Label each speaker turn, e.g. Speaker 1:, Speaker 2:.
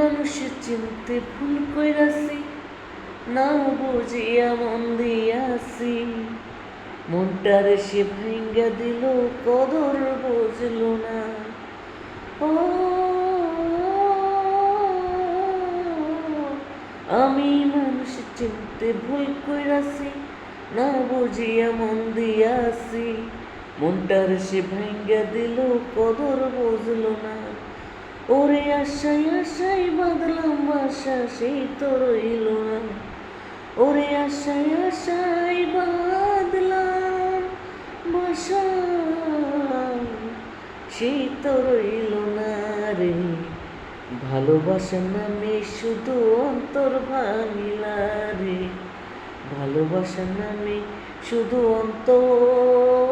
Speaker 1: মানুষের চিনতে ভুল কইরাছি, না বুঝিয়া মন দিয়াছি। মনটারে সে ভাঙ্গা দিল, কদর বুঝল না। ও আমি মানুষের চিনতে ভুল কইরাছি, না বুঝিয়া মন দিয়াছি। মনটারে সে ভাঙ্গা দিল, কদর বুঝল না। ওরে আশায় আশায় বাঁধলাম বাসা, সেই তো রইল না। ওরে আশায় আশায় বাঁধলাম বাসা, সেই তো রইল না রে। ভালোবাসার নামে শুধু অন্তর ভাঙিলা রে। ভালোবাসার নামে শুধু অন্তর